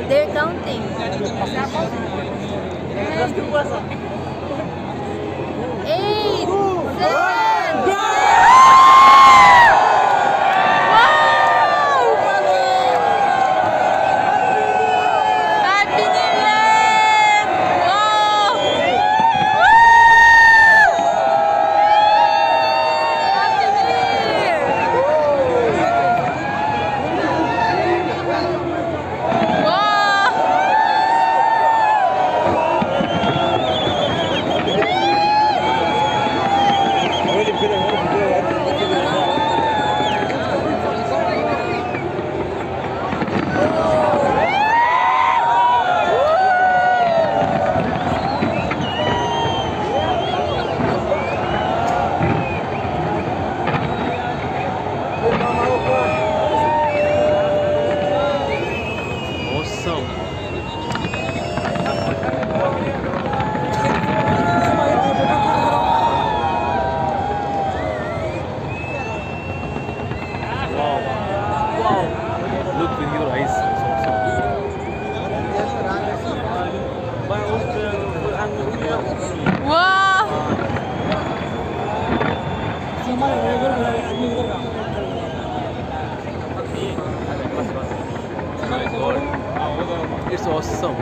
They're counting. 8, 7. Happy New Year! Wow! Happy New Year! Wow! Awesome. Wow. Look with your eyes. It's awesome. Wow! It's awesome.